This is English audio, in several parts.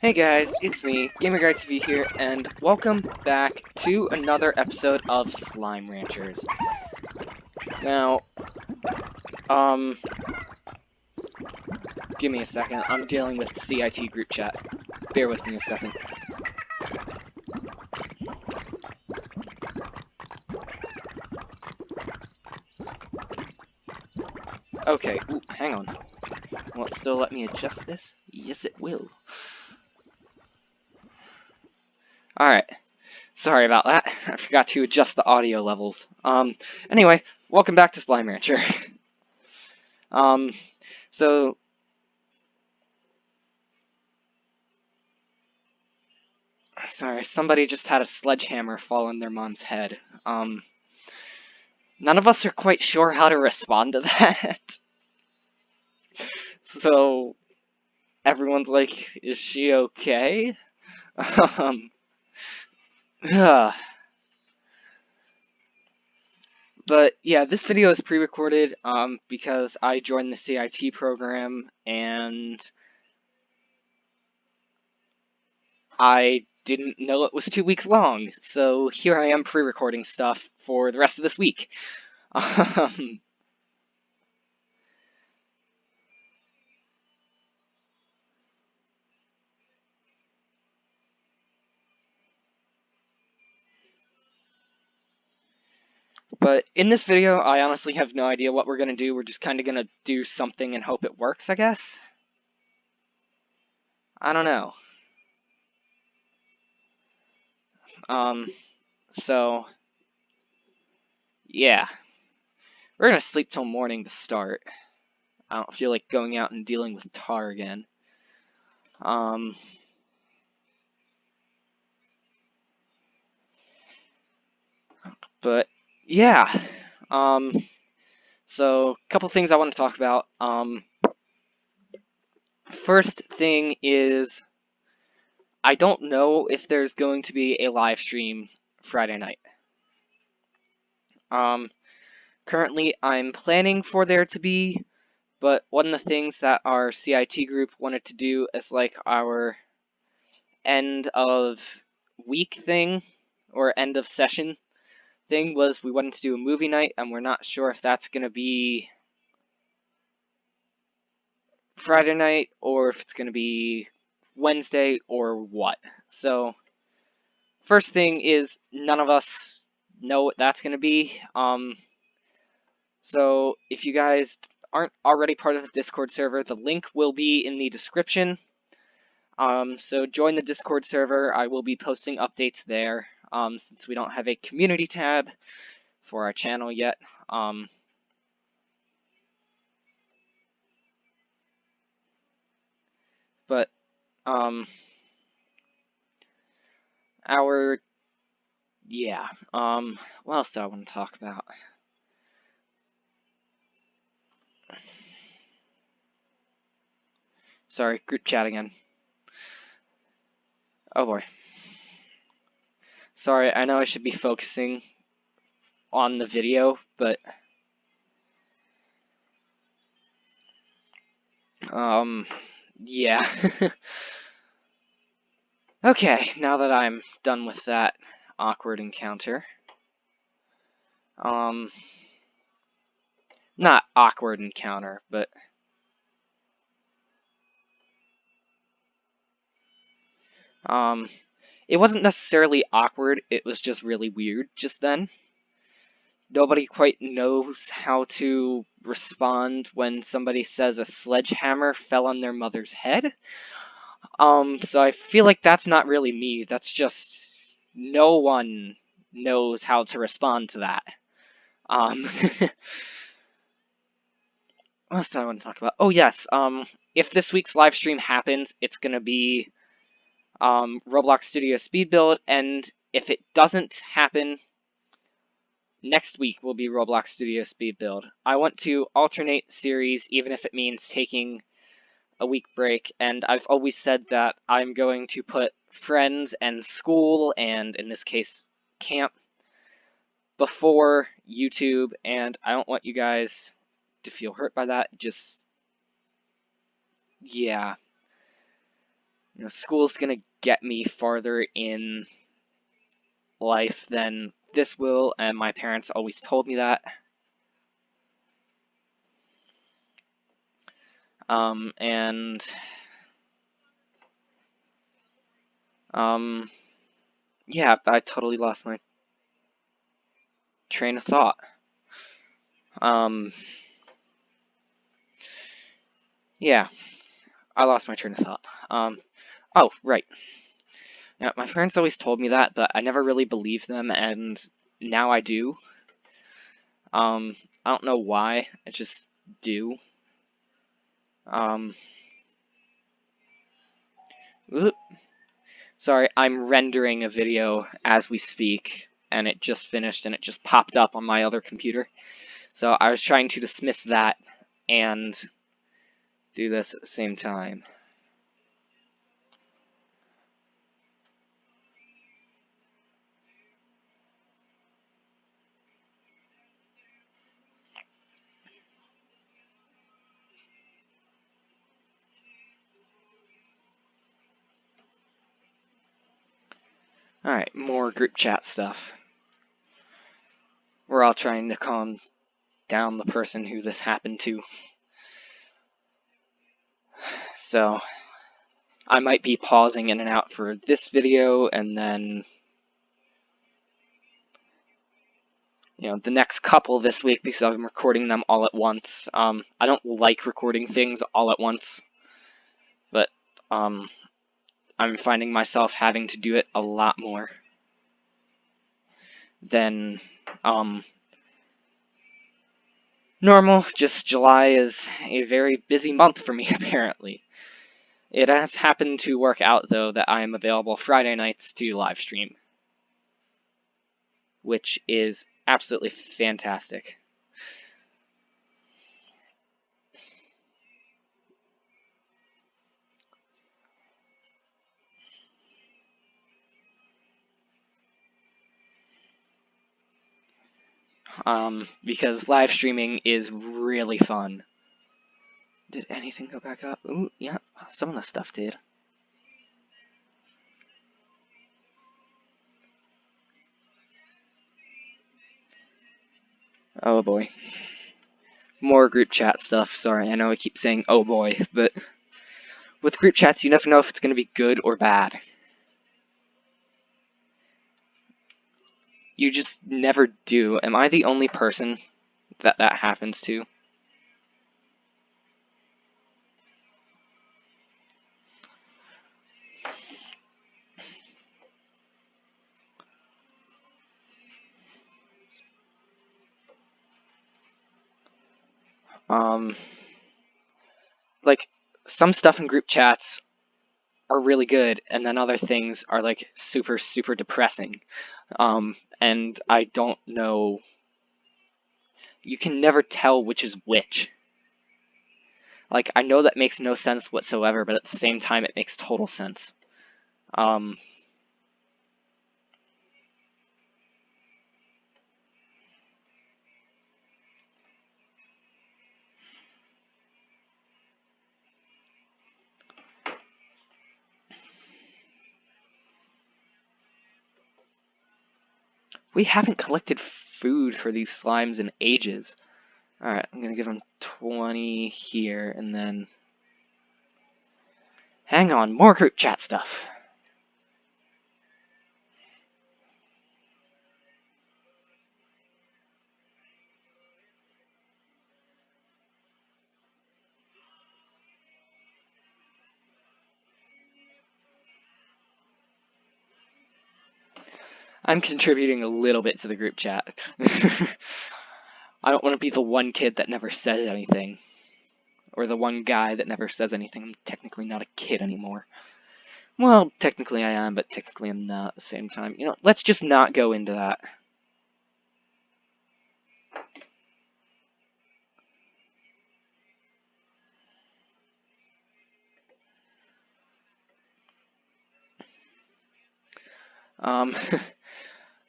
Hey guys, it's me, GamerGuyTV here, and welcome back to another episode of Slime Ranchers. Now, give me a second, I'm dealing with CIT group chat. Bear with me a second. Okay, ooh, hang on. Will it still let me adjust this? Yes, it will. Alright. Sorry about that. I forgot to adjust the audio levels. Anyway, welcome back to Slime Rancher. So... Sorry, somebody just had a sledgehammer fall on their mom's head. None of us are quite sure how to respond to that. So, everyone's like, is she okay? But yeah, this video is pre-recorded because I joined the CIT program and I didn't know it was 2 weeks long. So here I am pre-recording stuff for the rest of this week. But in this video, I honestly have no idea what we're going to do. We're just kind of going to do something and hope it works, I guess. I don't know. So, yeah. We're going to sleep till morning to start. I don't feel like going out and dealing with tar again. But, yeah. So, a couple things I want to talk about. First thing is, I don't know if there's going to be a live stream Friday night. Currently, I'm planning for there to be, but one of the things that our CIT group wanted to do as like our end of week thing, or end of session thing, was we wanted to do a movie night, and we're not sure if that's going to be Friday night, or if it's going to be Wednesday, or what. So, first thing is, none of us know what that's going to be. So, if you guys aren't already part of the Discord server, the link will be in the description. So join the Discord server. I will be posting updates there, since we don't have a community tab for our channel yet. But, yeah, what else do I want to talk about? Sorry, group chat again. Oh boy. Sorry, I know I should be focusing on the video, but, yeah. Okay, now that I'm done with that awkward encounter, not awkward encounter, but it wasn't necessarily awkward, it was just really weird just then. Nobody quite knows how to respond when somebody says a sledgehammer fell on their mother's head. So I feel like that's not really me, that's just no one knows how to respond to that. What else do I want to talk about? Oh yes, if this week's live stream happens, it's gonna be Roblox Studio Speed Build, and if it doesn't happen, next week will be Roblox Studio Speed Build. I want to alternate series, even if it means taking a week break, and I've always said that I'm going to put friends and school, and in this case, camp, before YouTube, and I don't want you guys to feel hurt by that. Just, yeah. school's gonna get me farther in life than this will, and my parents always told me that. And yeah, I totally lost my train of thought. Yeah, I lost my train of thought. Oh, right. Yeah, my parents always told me that, but I never really believed them, and now I do. I don't know why, I just do. Oop. Sorry, I'm rendering a video as we speak, and it just finished, and it just popped up on my other computer. So I was trying to dismiss that and do this at the same time. Alright, more group chat stuff. We're all trying to calm down the person who this happened to. So I might be pausing in and out for this video, and then the next couple this week, because I'm recording them all at once. I don't like recording things all at once, but I'm finding myself having to do it a lot more than normal. Just July is a very busy month for me, apparently. It has happened to work out, though, that I am available Friday nights to live stream, which is absolutely fantastic. Because live streaming is really fun. Did anything go back up? Ooh, yeah, some of the stuff did. Oh boy. More group chat stuff. Sorry, I know I keep saying oh boy, but with group chats, you never know if it's going to be good or bad. You just never do. Am I the only person that happens to? Like, some stuff in group chats are really good, and then other things are, like, super, super depressing. And I don't know. You can never tell which is which. Like, I know that makes no sense whatsoever, but at the same time, it makes total sense. We haven't collected food for these slimes in ages. Alright, I'm gonna give them 20 here, and then... Hang on, more group chat stuff. I'm contributing a little bit to the group chat. I don't want to be the one kid that never says anything. Or the one guy that never says anything. I'm technically not a kid anymore. Well, technically I am, but technically I'm not at the same time. Let's just not go into that.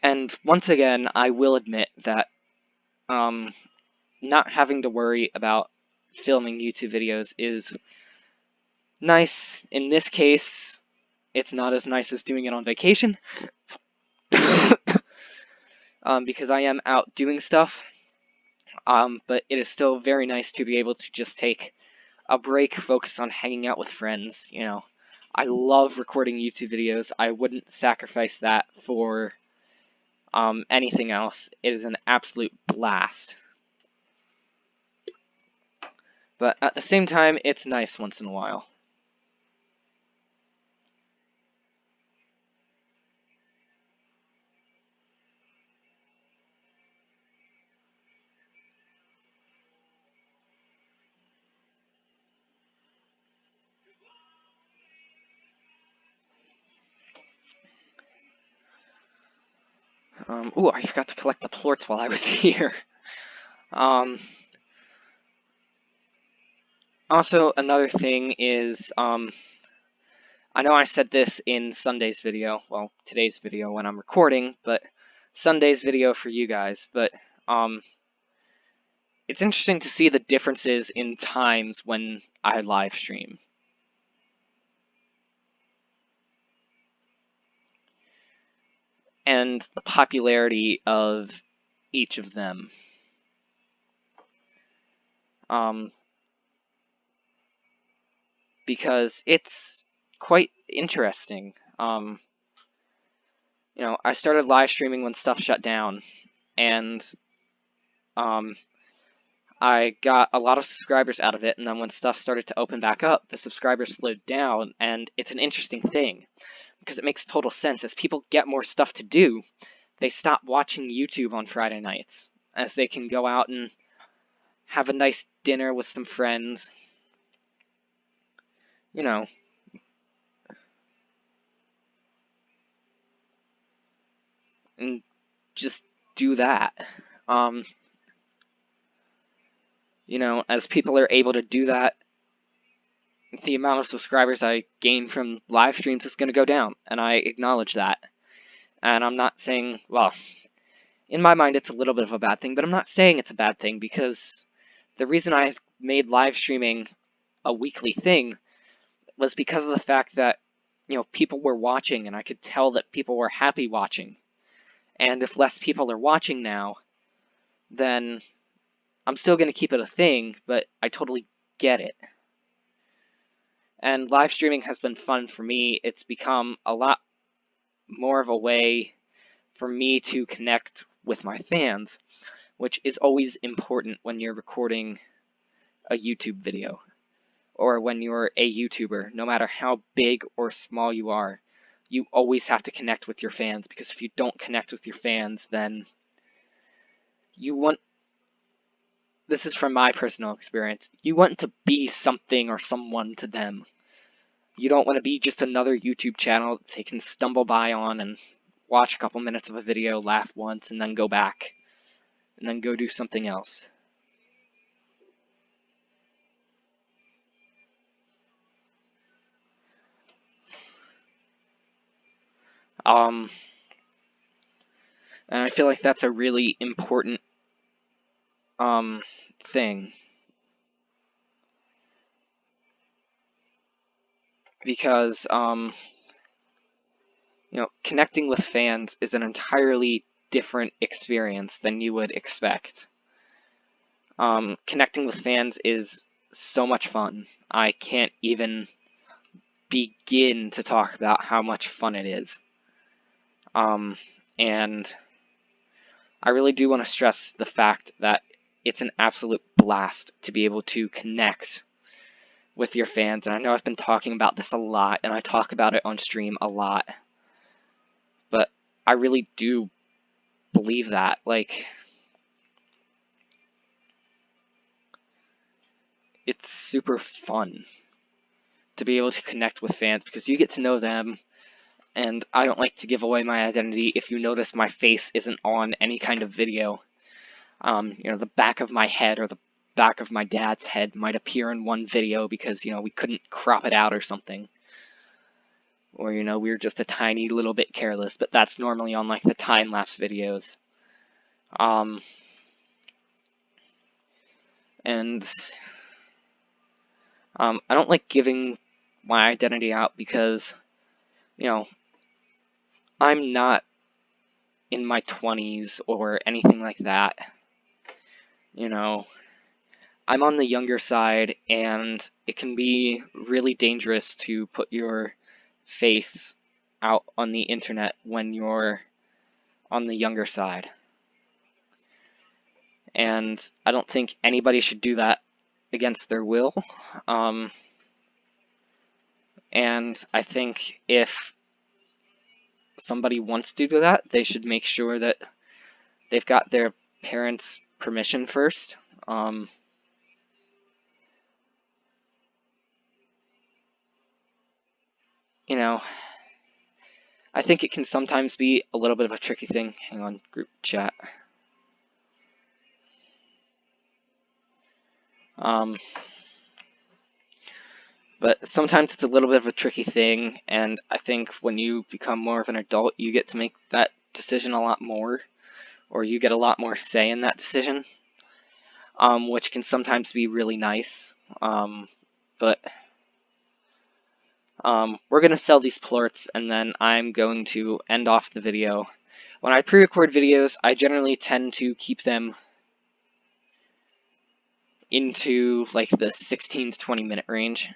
And once again, I will admit that not having to worry about filming YouTube videos is nice. In this case, it's not as nice as doing it on vacation. Because I am out doing stuff. But it is still very nice to be able to just take a break, focus on hanging out with friends, you know. I love recording YouTube videos. I wouldn't sacrifice that for anything else. It is an absolute blast. But at the same time, it's nice once in a while. Ooh, I forgot to collect the plorts while I was here. Also, another thing is, I know I said this in Sunday's video, well, today's video when I'm recording, but Sunday's video for you guys, but, it's interesting to see the differences in times when I live stream. And the popularity of each of them. Because it's quite interesting. You know, I started live streaming when stuff shut down, and I got a lot of subscribers out of it, and then when stuff started to open back up, the subscribers slowed down, and it's an interesting thing, because it makes total sense. As people get more stuff to do, they stop watching YouTube on Friday nights, as they can go out and have a nice dinner with some friends, you know. And just do that. You know, as people are able to do that, the amount of subscribers I gain from live streams is going to go down, and I acknowledge that. And I'm not saying, well, in my mind it's a little bit of a bad thing, but I'm not saying it's a bad thing, because the reason I've made live streaming a weekly thing was because of the fact that, you know, people were watching, and I could tell that people were happy watching. And if less people are watching now, then I'm still going to keep it a thing, but I totally get it. And live streaming has been fun for me. It's become a lot more of a way for me to connect with my fans, which is always important when you're recording a YouTube video, or when you're a YouTuber. No matter how big or small you are, you always have to connect with your fans, because if you don't connect with your fans, then you want, this is from my personal experience, you want to be something or someone to them. You don't want to be just another YouTube channel that they can stumble by on and watch a couple minutes of a video, laugh once, and then go back, and then go do something else. And I feel like that's a really important thing, because you know, connecting with fans is an entirely different experience than you would expect. Connecting with fans is so much fun. I can't even begin to talk about how much fun it is. And I really do want to stress the fact that it's an absolute blast to be able to connect with your fans. And I know I've been talking about this a lot, and I talk about it on stream a lot, but I really do believe that. Like, it's super fun to be able to connect with fans, because you get to know them, and I don't like to give away my identity. If you notice, my face isn't on any kind of video. You know, the back of my head or the back of my dad's head might appear in one video because, you know, we couldn't crop it out or something. Or, you know, we were just a tiny little bit careless, but that's normally on, like, the time-lapse videos. And I don't like giving my identity out because, you know, I'm not in my 20s or anything like that. You know, I'm on the younger side, and it can be really dangerous to put your face out on the internet when you're on the younger side. And I don't think anybody should do that against their will. And I think if somebody wants to do that, they should make sure that they've got their parents' permission first. You know, I think it can sometimes be a little bit of a tricky thing. Hang on, group chat. But sometimes it's a little bit of a tricky thing, and I think when you become more of an adult, you get to make that decision a lot more, or you get a lot more say in that decision, which can sometimes be really nice. But we're going to sell these plorts, and then I'm going to end off the video. When I pre-record videos, I generally tend to keep them into like the 16 to 20 minute range.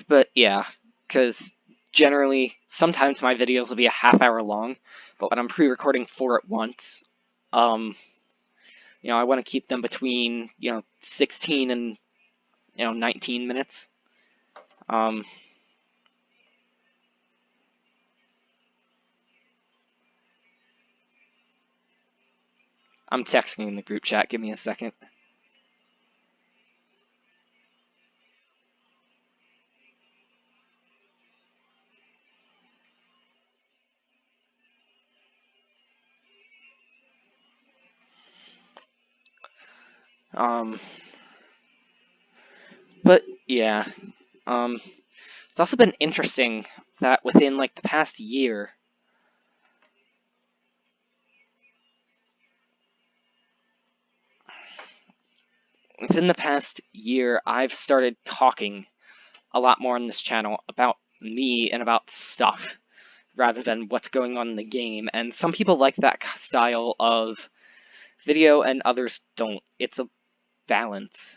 But yeah, because generally, sometimes my videos will be a half-hour long, but when I'm pre-recording 4 at once, I want to keep them between, 16 and, 19 minutes. I'm texting in the group chat. Give me a second. But yeah, it's also been interesting that within like the past year, I've started talking a lot more on this channel about me and about stuff rather than what's going on in the game. And some people like that style of video and others don't. It's a balance.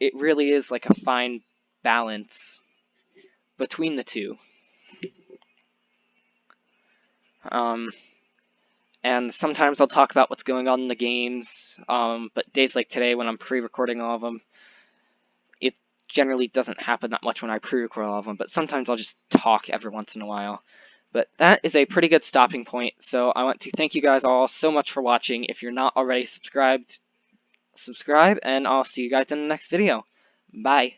It really is like a fine balance between the two. And sometimes I'll talk about what's going on in the games, but days like today when I'm pre-recording all of them, it generally doesn't happen that much when I pre-record all of them, but sometimes I'll just talk every once in a while. But that is a pretty good stopping point, so I want to thank you guys all so much for watching. If you're not already subscribed, subscribe, and I'll see you guys in the next video. Bye.